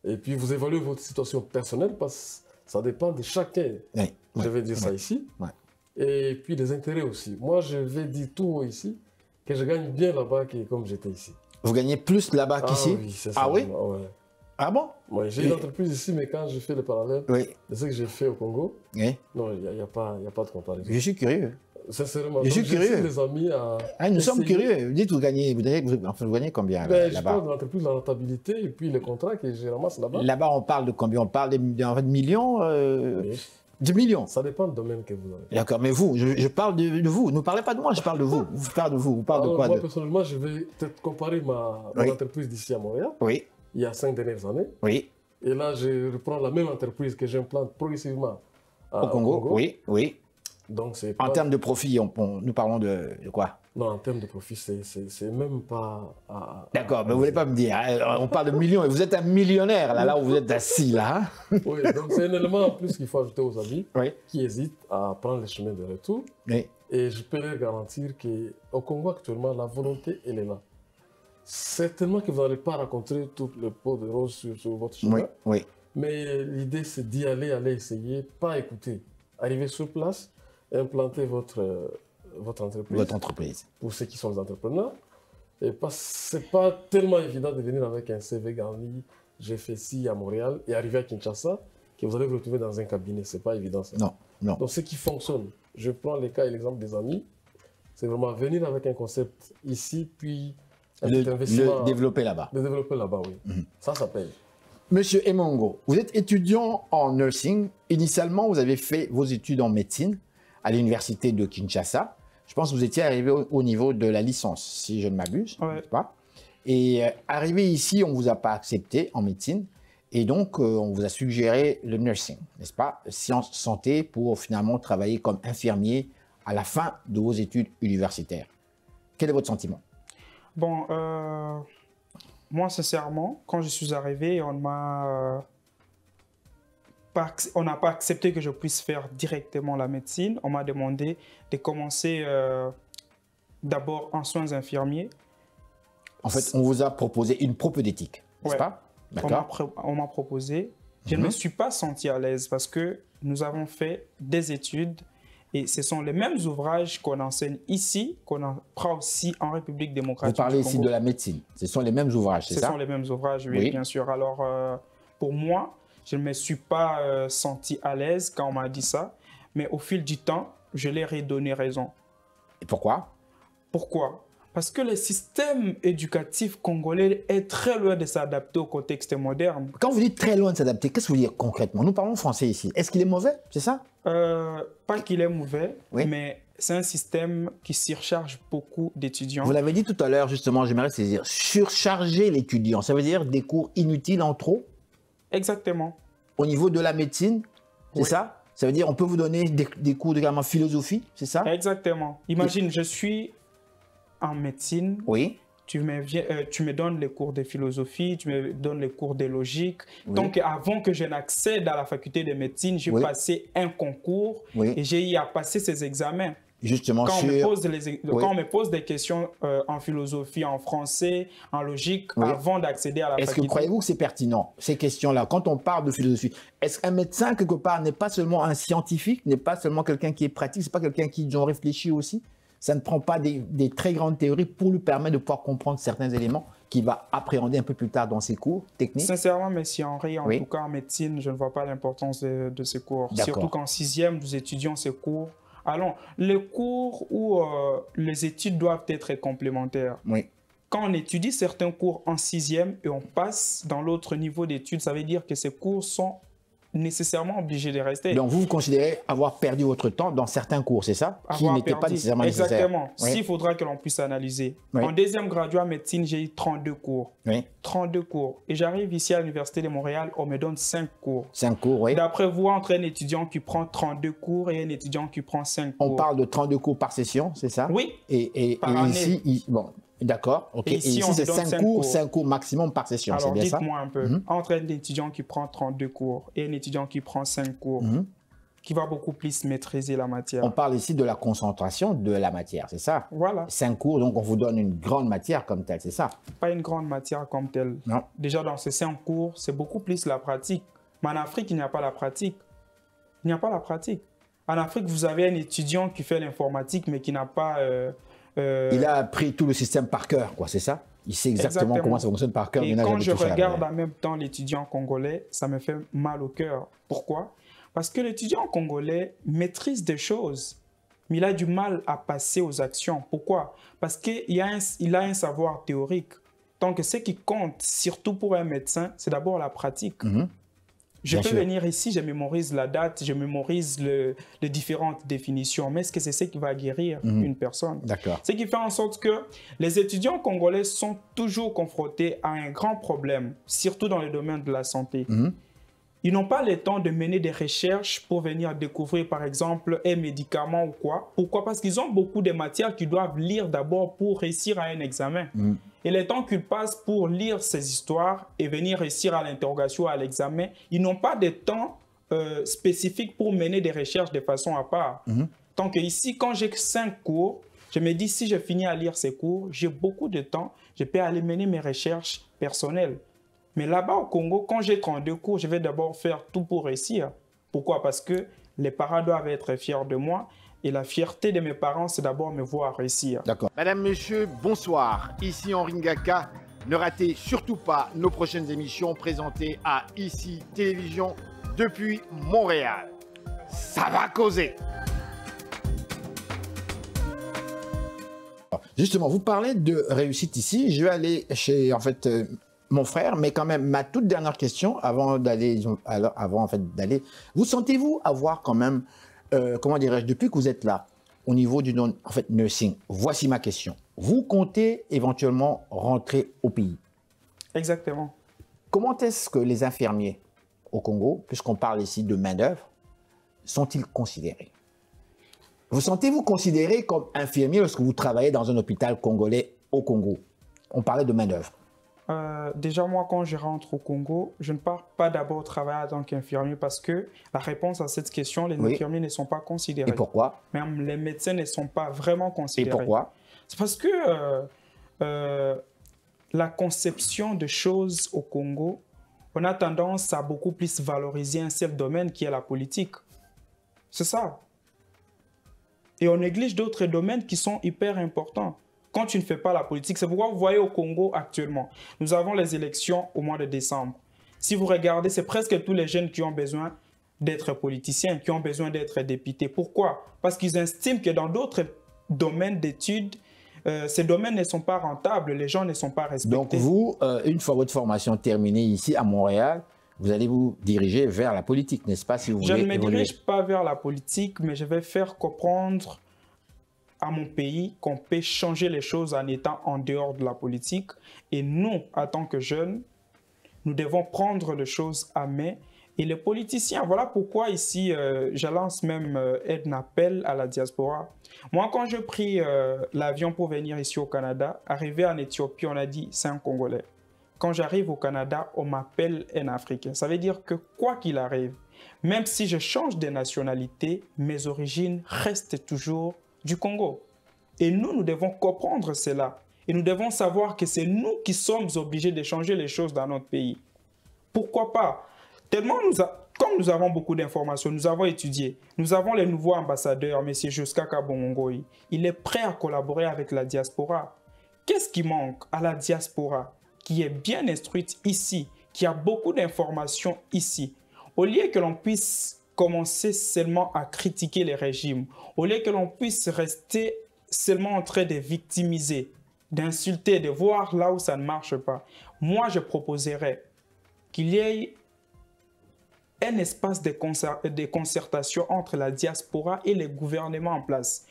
et puis vous évaluez votre situation personnelle, parce que ça dépend de chacun, je vais dire ça ici, et puis des intérêts aussi. Moi, je vais dire tout haut ici, que je gagne bien là-bas que comme j'étais ici. Vous gagnez plus là-bas qu'ici? Oui, c'est ça. Ah oui? Ouais. Ah bon? Ouais, j'ai une entreprise ici, mais quand je fais le parallèle de ce que j'ai fait au Congo, non, il n'y a pas de comparaison. Je suis curieux. Sincèrement, je suis curieux. Les amis nous sommes curieux. Vous dites, vous gagnez combien là-bas? Je parle de l'entreprise, la rentabilité et puis les contrats que je ramasse là-bas. Là-bas, on parle de combien? On parle de millions de millions. Ça dépend du domaine que vous avez. D'accord, mais vous, je parle de vous. Ne parlez pas de moi, je parle de vous. Vous parlez de vous. Vous parlez de quoi? Moi, personnellement, je vais peut-être comparer mon entreprise d'ici à Montréal. Oui. Il y a 5 dernières années. Oui. Et là, je reprends la même entreprise que j'implante progressivement au Congo. Oui. Donc, en termes de profit, nous parlons de quoi? Non, en termes de profit, c'est même pas... D'accord, mais vous ne voulez pas me dire. On parle de millions et vous êtes un millionnaire là où vous êtes assis là. Oui, donc c'est un élément en plus qu'il faut ajouter aux amis qui hésitent à prendre le chemin de retour. Et je peux leur garantir qu'au Congo actuellement, la volonté, elle est là. Certainement que vous n'allez pas rencontrer tout le pot de rose sur votre chemin. Mais l'idée, c'est d'y aller essayer, pas écouter. Arriver sur place, implanter votre entreprise. Pour ceux qui sont les entrepreneurs. Et c'est pas tellement évident de venir avec un CV garni, j'ai fait ci à Montréal, et arriver à Kinshasa, que vous allez vous retrouver dans un cabinet. C'est pas évident ça. Non. Donc ce qui fonctionne, je prends les cas et l'exemple des amis, c'est vraiment venir avec un concept ici, puis le développer là-bas. Le développer là-bas, oui. Ça paye. Monsieur Emongo, vous êtes étudiant en nursing. Initialement, vous avez fait vos études en médecine à l'université de Kinshasa. Je pense que vous étiez arrivé au niveau de la licence, si je ne m'abuse, n'est-ce pas? Et arrivé ici, on ne vous a pas accepté en médecine. Et donc, on vous a suggéré le nursing, n'est-ce pas? Sciences santé pour finalement travailler comme infirmier à la fin de vos études universitaires. Quel est votre sentiment? Bon, moi, sincèrement, quand je suis arrivé, on n'a pas accepté que je puisse faire directement la médecine. On m'a demandé de commencer d'abord en soins infirmiers. En fait, on vous a proposé une propédeutique, n'est-ce pas? On m'a proposé. Je ne me suis pas senti à l'aise parce que nous avons fait des études et ce sont les mêmes ouvrages qu'on enseigne ici, qu'on apprend aussi en République démocratique du Congo. Vous parlez ici de la médecine. Ce sont les mêmes ouvrages, c'est ça? Ce sont les mêmes ouvrages, oui, bien sûr. Alors, pour moi, je ne me suis pas senti à l'aise quand on m'a dit ça. Mais au fil du temps, je leur ai donné raison. Et pourquoi? Pourquoi? Parce que le système éducatif congolais est très loin de s'adapter au contexte moderne. Quand vous dites très loin de s'adapter, qu'est-ce que vous voulez dire concrètement? Nous parlons français ici. Est-ce qu'il est mauvais? C'est ça? Pas qu'il est mauvais, mais c'est un système qui surcharge beaucoup d'étudiants. Vous l'avez dit tout à l'heure, justement, j'aimerais saisir. Surcharger l'étudiant, ça veut dire des cours inutiles en trop? Exactement. Au niveau de la médecine, c'est ça? Ça veut dire on peut vous donner des cours de philosophie, c'est ça? Exactement. Imagine, je suis en médecine. Oui. Tu me donnes les cours de philosophie, tu me donnes les cours de logique. Donc, avant que je n'accède à la faculté de médecine, j'ai passé un concours et j'ai eu à passer ces examens. Justement, quand on me pose des questions en philosophie, en français, en logique, avant d'accéder à la faculté. Est-ce que croyez-vous que c'est pertinent, ces questions-là? Quand on parle de philosophie, est-ce qu'un médecin, quelque part, n'est pas seulement un scientifique, n'est pas seulement quelqu'un qui est pratique, c'est pas quelqu'un qui en réfléchit aussi? Ça ne prend pas des très grandes théories pour lui permettre de pouvoir comprendre certains éléments qu'il va appréhender un peu plus tard dans ses cours techniques? Sincèrement, M. Henry, en tout cas en médecine, je ne vois pas l'importance de ces cours. Surtout qu'en 6e, nous étudions ces cours. Alors, les cours où les études doivent être complémentaires. Quand on étudie certains cours en 6e et on passe dans l'autre niveau d'études, ça veut dire que ces cours sont nécessairement obligés de rester. Donc, vous considérez avoir perdu votre temps dans certains cours, c'est ça? Qui n'étaient pas nécessairement nécessaires. Exactement. S'il faudra que l'on puisse analyser. En deuxième graduat médecine, j'ai eu 32 cours. 32 cours. Et j'arrive ici à l'Université de Montréal, on me donne 5 cours. 5 cours, oui. D'après vous, entre un étudiant qui prend 32 cours et un étudiant qui prend 5 cours. On parle de 32 cours par session, c'est ça? Oui. Et ici, bon, d'accord. Et ici c'est 5 cours maximum par session. Alors, dites-moi un peu. Entre un étudiant qui prend 32 cours et un étudiant qui prend 5 cours, qui va beaucoup plus maîtriser la matière. On parle ici de la concentration de la matière, c'est ça? Voilà. 5 cours, donc on vous donne une grande matière comme telle, c'est ça? Pas une grande matière comme telle. Non. Déjà, dans ces 5 cours, c'est beaucoup plus la pratique. Mais en Afrique, il n'y a pas la pratique. Il n'y a pas la pratique. En Afrique, vous avez un étudiant qui fait l'informatique, mais qui n'a pas... Il a appris tout le système par cœur, quoi, c'est ça? Il sait exactement comment ça fonctionne par cœur. Et quand je regarde en même temps l'étudiant congolais, ça me fait mal au cœur. Pourquoi? Parce que l'étudiant congolais maîtrise des choses, mais il a du mal à passer aux actions. Pourquoi? Parce qu'il a un savoir théorique. Donc, ce qui compte, surtout pour un médecin, c'est d'abord la pratique. Je peux venir ici, je mémorise la date, je mémorise les différentes définitions, mais est-ce que c'est ce qui va guérir une personne? D'accord. Ce qui fait en sorte que les étudiants congolais sont toujours confrontés à un grand problème, surtout dans le domaine de la santé. Ils n'ont pas le temps de mener des recherches pour venir découvrir, par exemple, un médicament ou quoi. Pourquoi? Parce qu'ils ont beaucoup de matières qu'ils doivent lire d'abord pour réussir à un examen. Et le temps qu'ils passent pour lire ces histoires et venir réussir à l'interrogation, à l'examen, ils n'ont pas de temps spécifique pour mener des recherches de façon à part. Donc ici, quand j'ai 5 cours, je me dis, si je finis à lire ces cours, j'ai beaucoup de temps, je peux aller mener mes recherches personnelles. Mais là-bas au Congo, quand j'ai 32 cours, je vais d'abord faire tout pour réussir. Pourquoi? Parce que les parents doivent être fiers de moi. Et la fierté de mes parents, c'est d'abord me voir réussir. D'accord. Madame, Monsieur, bonsoir. Ici Henri Ngaka. Ne ratez surtout pas nos prochaines émissions présentées à ICI Télévision depuis Montréal. Ça va causer. Justement, vous parlez de réussite ici. Je vais aller chez, en fait, mon frère, mais quand même, ma toute dernière question avant d'aller, vous sentez-vous avoir quand même, comment dirais-je, depuis que vous êtes là, au niveau du nursing, voici ma question. Vous comptez éventuellement rentrer au pays? Exactement. Comment est-ce que les infirmiers au Congo, puisqu'on parle ici de main-d'œuvre, sont-ils considérés? Vous sentez-vous considéré comme infirmier lorsque vous travaillez dans un hôpital congolais au Congo? On parlait de main-d'œuvre. Déjà, moi, quand je rentre au Congo, je ne pars pas d'abord travailler en tant qu'infirmier parce que la réponse à cette question, les infirmiers ne sont pas considérés. Et pourquoi? Même les médecins ne sont pas vraiment considérés. Et pourquoi? C'est parce que la conception de choses au Congo, on a tendance à beaucoup plus valoriser un seul domaine qui est la politique. C'est ça. Et on néglige d'autres domaines qui sont hyper importants. Quand tu ne fais pas la politique, c'est pourquoi vous voyez au Congo actuellement, nous avons les élections au mois de décembre. Si vous regardez, c'est presque tous les jeunes qui ont besoin d'être politiciens, qui ont besoin d'être députés. Pourquoi? Parce qu'ils estiment que dans d'autres domaines d'études, ces domaines ne sont pas rentables, les gens ne sont pas respectés. Donc vous, une fois votre formation terminée ici à Montréal, vous allez vous diriger vers la politique, n'est-ce pas, si vous voulez évoluer? Je ne me dirige pas vers la politique, mais je vais faire comprendre à mon pays qu'on peut changer les choses en étant en dehors de la politique. Et nous, en tant que jeunes, nous devons prendre les choses à main. Et les politiciens, voilà pourquoi ici, je lance même un appel à la diaspora. Moi, quand j'ai pris l'avion pour venir ici au Canada, arrivé en Éthiopie, on a dit c'est un Congolais. Quand j'arrive au Canada, on m'appelle un Africain. Ça veut dire que quoi qu'il arrive, même si je change de nationalité, mes origines restent toujours du Congo. Et nous devons comprendre cela. Et nous devons savoir que c'est nous qui sommes obligés de changer les choses dans notre pays. Pourquoi pas? Tellement comme nous avons beaucoup d'informations, nous avons étudié, nous avons le nouveau ambassadeur, M. Joska Kabongongoï. Il est prêt à collaborer avec la diaspora. Qu'est-ce qui manque à la diaspora qui est bien instruite ici, qui a beaucoup d'informations ici? Au lieu que l'on puisse commencer seulement à critiquer les régimes, au lieu que l'on puisse rester seulement en train de victimiser, d'insulter, de voir là où ça ne marche pas, moi je proposerais qu'il y ait un espace de concertation entre la diaspora et les gouvernements en place.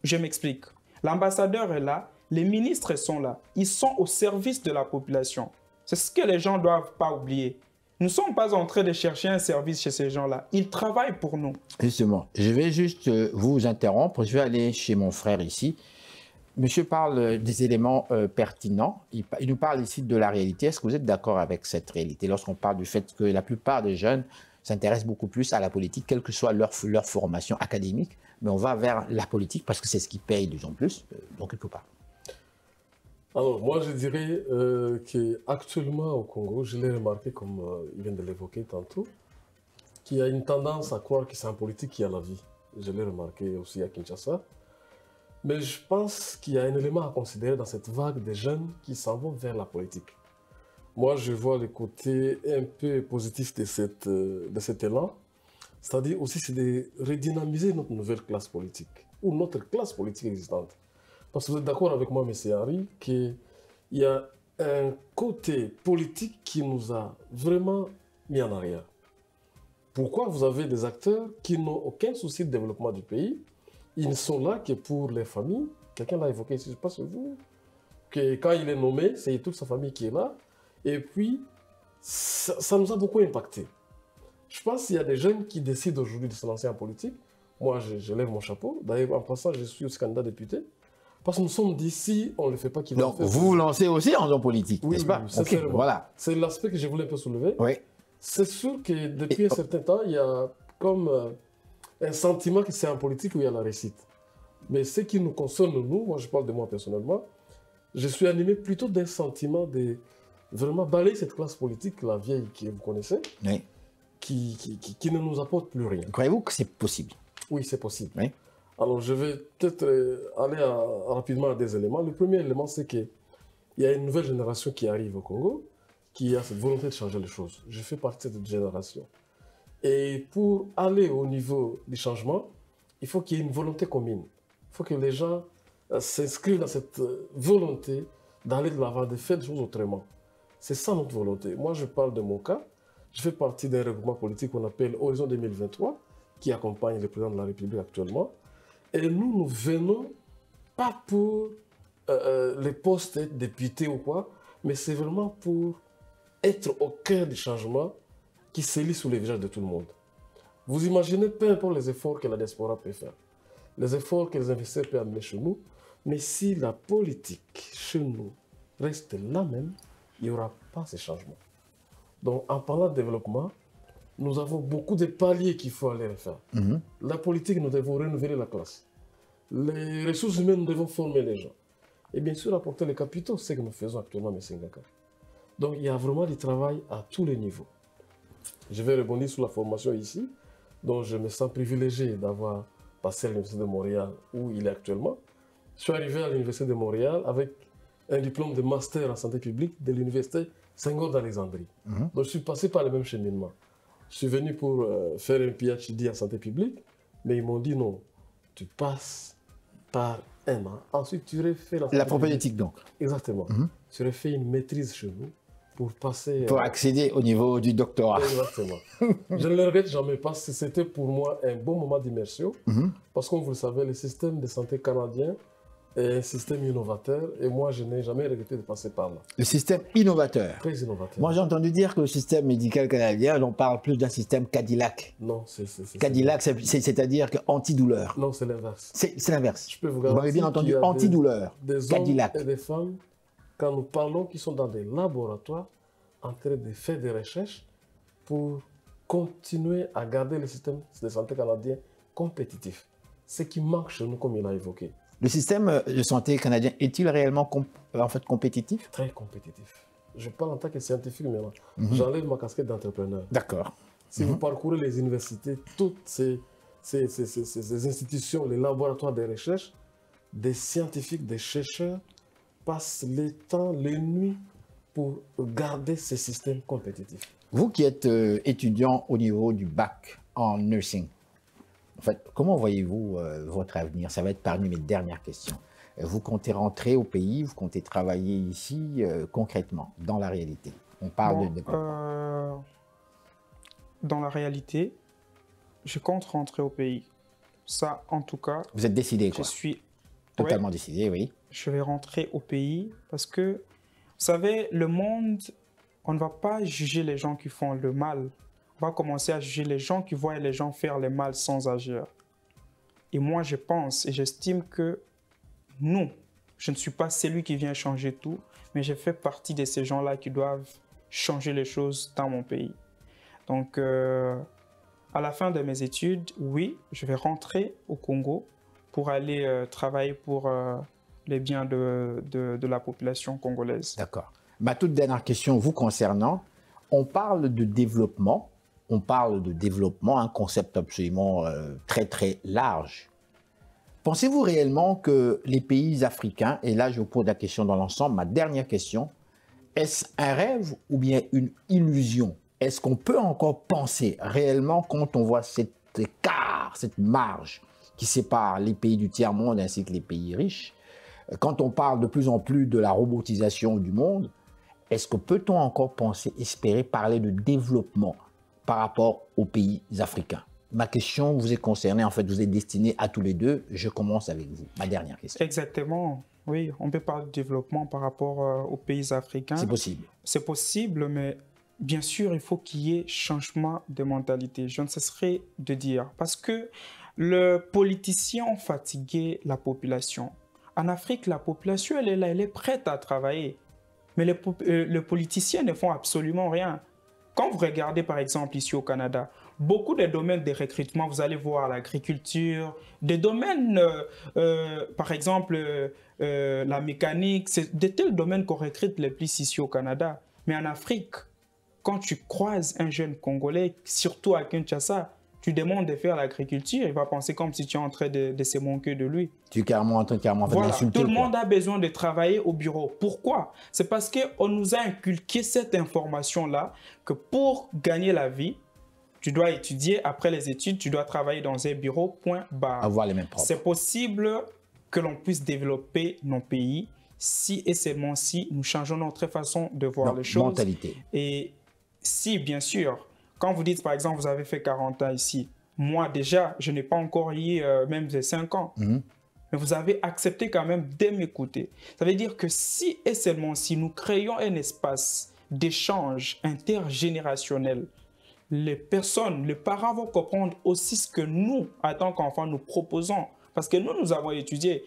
Je m'explique. L'ambassadeur est là, les ministres sont là, ils sont au service de la population. C'est ce que les gens ne doivent pas oublier. Nous ne sommes pas en train de chercher un service chez ces gens-là. Ils travaillent pour nous. Justement, je vais juste vous interrompre. Je vais aller chez mon frère ici. Monsieur parle des éléments pertinents. Il nous parle ici de la réalité. Est-ce que vous êtes d'accord avec cette réalité lorsqu'on parle du fait que la plupart des jeunes s'intéressent beaucoup plus à la politique, quelle que soit leur formation académique, mais on va vers la politique parce que c'est ce qui paye de plus en plus, donc quelque part. Alors, moi, je dirais qu'actuellement au Congo, je l'ai remarqué, comme il vient de l'évoquer tantôt, qu'il y a une tendance à croire que c'est en politique qu'il y a la vie. Je l'ai remarqué aussi à Kinshasa. Mais je pense qu'il y a un élément à considérer dans cette vague de jeunes qui s'en vont vers la politique. Moi, je vois le côté un peu positif de cet élan. C'est-à-dire aussi, c'est de redynamiser notre nouvelle classe politique, ou notre classe politique existante. Parce que vous êtes d'accord avec moi, M. Henry, qu'il y a un côté politique qui nous a vraiment mis en arrière. Pourquoi vous avez des acteurs qui n'ont aucun souci de développement du pays? Ils ne sont là que pour les familles. Quelqu'un l'a évoqué, je ne sais pas si vous, que quand il est nommé, c'est toute sa famille qui est là. Et puis, ça nous a beaucoup impacté. Je pense qu'il y a des jeunes qui décident aujourd'hui de se lancer en politique. Moi, je lève mon chapeau. D'ailleurs, en passant, je suis aussi candidat député. Parce que nous sommes d'ici, on ne le fait pas. Donc, vous vous lancez aussi en zone politique, oui, n'est-ce pas? Oui, okay, voilà. C'est l'aspect que je voulais un peu soulever. Oui. C'est sûr que depuis un certain temps, il y a comme un sentiment que c'est en politique où il y a la réussite. Mais ce qui nous concerne, nous, moi je parle de moi personnellement, je suis animé plutôt d'un sentiment de vraiment balayer cette classe politique, la vieille que vous connaissez, oui. qui ne nous apporte plus rien. Croyez-vous que c'est possible? Oui, c'est possible. Oui. Alors je vais peut-être aller rapidement à des éléments. Le premier élément, c'est qu'il y a une nouvelle génération qui arrive au Congo, qui a cette volonté de changer les choses. Je fais partie de cette génération. Et pour aller au niveau du changement, il faut qu'il y ait une volonté commune. Il faut que les gens s'inscrivent dans cette volonté d'aller de l'avant, de faire des choses autrement. C'est ça notre volonté. Moi, je parle de mon cas. Je fais partie d'un regroupement politique qu'on appelle Horizon 2023, qui accompagne le président de la République actuellement. Et nous venons pas pour les postes d'être députés ou quoi, mais c'est vraiment pour être au cœur du changement qui se lit sous les visages de tout le monde. Vous imaginez, peu importe les efforts que la diaspora peut faire, les efforts que les investisseurs peuvent amener chez nous, mais si la politique chez nous reste la même, il n'y aura pas ces changements. Donc, en parlant de développement, nous avons beaucoup de paliers qu'il faut aller faire. La politique, nous devons renouveler la classe. Les ressources humaines, nous devons former les gens. Et bien sûr, apporter les capitaux, c'est ce que nous faisons actuellement, M. Ngaka. Donc, il y a vraiment du travail à tous les niveaux. Je vais rebondir sur la formation ici, dont je me sens privilégié d'avoir passé à l'Université de Montréal, où il est actuellement. Je suis arrivé à l'Université de Montréal avec un diplôme de master en santé publique de l'Université Senghor d'Alexandrie. Donc, je suis passé par le même cheminement. Je suis venu pour faire un PhD en santé publique, mais ils m'ont dit non, tu passes par un an, ensuite tu refais la propédeutique donc. Exactement. Tu refais une maîtrise chez nous pour passer... Pour accéder au niveau du doctorat. Exactement. Je ne le regrette jamais parce que c'était pour moi un bon moment d'immersion, parce que comme vous le savez, le système de santé canadien est un système innovateur et moi je n'ai jamais regretté de passer par là. Le système innovateur. Très innovateur. Moi j'ai entendu dire que le système médical canadien, on parle plus d'un système Cadillac. Non, c'est Cadillac, c'est-à-dire antidouleur. Non, c'est l'inverse. C'est l'inverse. Je peux vous m'avez bien entendu, antidouleur. Des Cadillac. Hommes et des femmes, quand nous parlons, qui sont dans des laboratoires en train de faire des recherches pour continuer à garder le système de santé canadien compétitif. Ce qui manque chez nous, comme il a évoqué. Le système de santé canadien est-il réellement compétitif? Très compétitif. Je parle en tant que scientifique maintenant. J'enlève ma casquette d'entrepreneur. D'accord. Si vous parcourez les universités, toutes ces institutions, les laboratoires de recherche, des scientifiques, des chercheurs passent les temps, les nuits pour garder ces systèmes compétitifs. Vous qui êtes étudiant au niveau du bac en nursing, en fait, comment voyez-vous votre avenir? Ça va être parmi mes dernières questions. Vous comptez rentrer au pays, vous comptez travailler ici concrètement, dans la réalité? On parle de développement. Dans la réalité, je compte rentrer au pays. Ça, en tout cas... Vous êtes décidé, quoi? Je suis... Totalement décidé, oui. Je vais rentrer au pays parce que, vous savez, le monde, on ne va pas juger les gens qui font le mal. On va commencer à juger les gens qui voient les gens faire le mal sans agir. Et moi, je pense et j'estime que nous, je ne suis pas celui qui vient changer tout, mais je fais partie de ces gens-là qui doivent changer les choses dans mon pays. Donc, à la fin de mes études, oui, je vais rentrer au Congo pour aller travailler pour les biens de la population congolaise. D'accord. Ma toute dernière question vous concernant, on parle de développement, un concept absolument très très large. Pensez-vous réellement que les pays africains, et là je vous pose la question dans l'ensemble, ma dernière question, est-ce un rêve ou bien une illusion? Est-ce qu'on peut encore penser réellement quand on voit cet écart, cette marge qui sépare les pays du tiers-monde ainsi que les pays riches? Quand on parle de plus en plus de la robotisation du monde, est-ce que peut-on encore penser, espérer parler de développement par rapport aux pays africains? Ma question vous est concernée, en fait, vous est destinée à tous les deux. Je commence avec vous. Ma dernière question. Exactement. Oui, on peut parler de développement par rapport aux pays africains. C'est possible. C'est possible, mais bien sûr, il faut qu'il y ait changement de mentalité. Je ne cesserai de dire. Parce que le politicien a fatigué la population. En Afrique, la population, elle est là, elle est prête à travailler. Mais les politiciens ne font absolument rien. Quand vous regardez, par exemple, ici au Canada, beaucoup de domaines de recrutement, vous allez voir l'agriculture, des domaines, par exemple, la mécanique, c'est de tels domaines qu'on recrute les plus ici au Canada. Mais en Afrique, quand tu croises un jeune Congolais, surtout à Kinshasa, tu demandes de faire l'agriculture, il va penser comme si tu es en train de se manquer de lui. Tu es carrément en train de voilà, l'insulter. Tout le monde a besoin de travailler au bureau. Pourquoi? C'est parce qu'on nous a inculqué cette information-là que pour gagner la vie, tu dois étudier, après les études, tu dois travailler dans un bureau, point barre. Avoir les mêmes propres. C'est possible que l'on puisse développer nos pays si et seulement si nous changeons notre façon de voir les choses. Mentalité. Et si, bien sûr, quand vous dites, par exemple, vous avez fait 40 ans ici, moi déjà, je n'ai pas encore eu même 5 ans. Mais vous avez accepté quand même de m'écouter. Ça veut dire que si et seulement si nous créons un espace d'échange intergénérationnel, les personnes, les parents vont comprendre aussi ce que nous, en tant qu'enfants, nous proposons. Parce que nous avons étudié.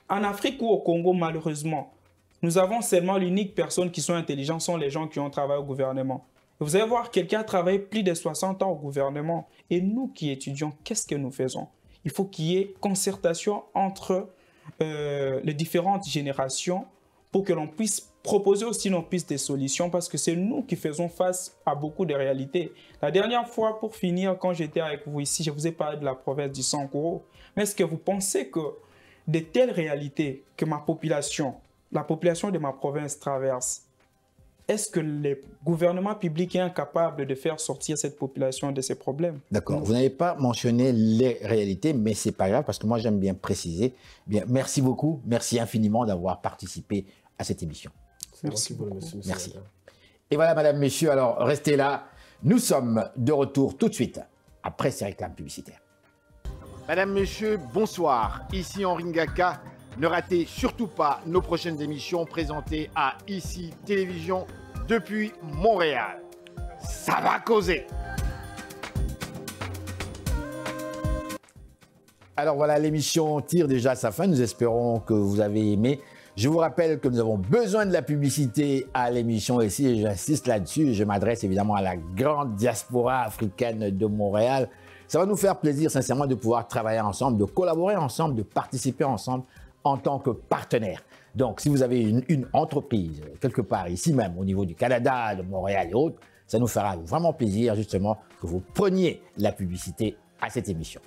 En Afrique ou au Congo, malheureusement, nous avons seulement l'unique personne qui sont intelligentes, sont les gens qui ont travaillé au gouvernement. Vous allez voir, quelqu'un a travaillé plus de 60 ans au gouvernement. Et nous qui étudions, qu'est-ce que nous faisons? Il faut qu'il y ait concertation entre les différentes générations pour que l'on puisse proposer aussi nos pistes de solutions parce que c'est nous qui faisons face à beaucoup de réalités. La dernière fois, pour finir, quand j'étais avec vous ici, je vous ai parlé de la province du Sankoro. Mais est-ce que vous pensez que de telles réalités que ma population, la population de ma province traverse, est-ce que le gouvernement public est incapable de faire sortir cette population de ces problèmes? D'accord. Vous n'avez pas mentionné les réalités, mais ce n'est pas grave parce que moi, j'aime bien préciser. Bien, merci beaucoup. Merci infiniment d'avoir participé à cette émission. Merci beaucoup. Merci. Et voilà, madame, messieurs, alors restez là. Nous sommes de retour tout de suite après ces réclames publicitaires. Madame, Messieurs, bonsoir. Ici Henri Ngaka. Ne ratez surtout pas nos prochaines émissions présentées à ICI Télévision depuis Montréal. Ça va causer. Alors voilà, l'émission tire déjà à sa fin. Nous espérons que vous avez aimé. Je vous rappelle que nous avons besoin de la publicité à l'émission ici et j'insiste là-dessus. Je m'adresse évidemment à la grande diaspora africaine de Montréal. Ça va nous faire plaisir sincèrement de pouvoir travailler ensemble, de collaborer ensemble, de participer ensemble en tant que partenaire. Donc, si vous avez une entreprise quelque part ici même, au niveau du Canada, de Montréal et autres, ça nous fera vraiment plaisir justement que vous preniez la publicité à cette émission.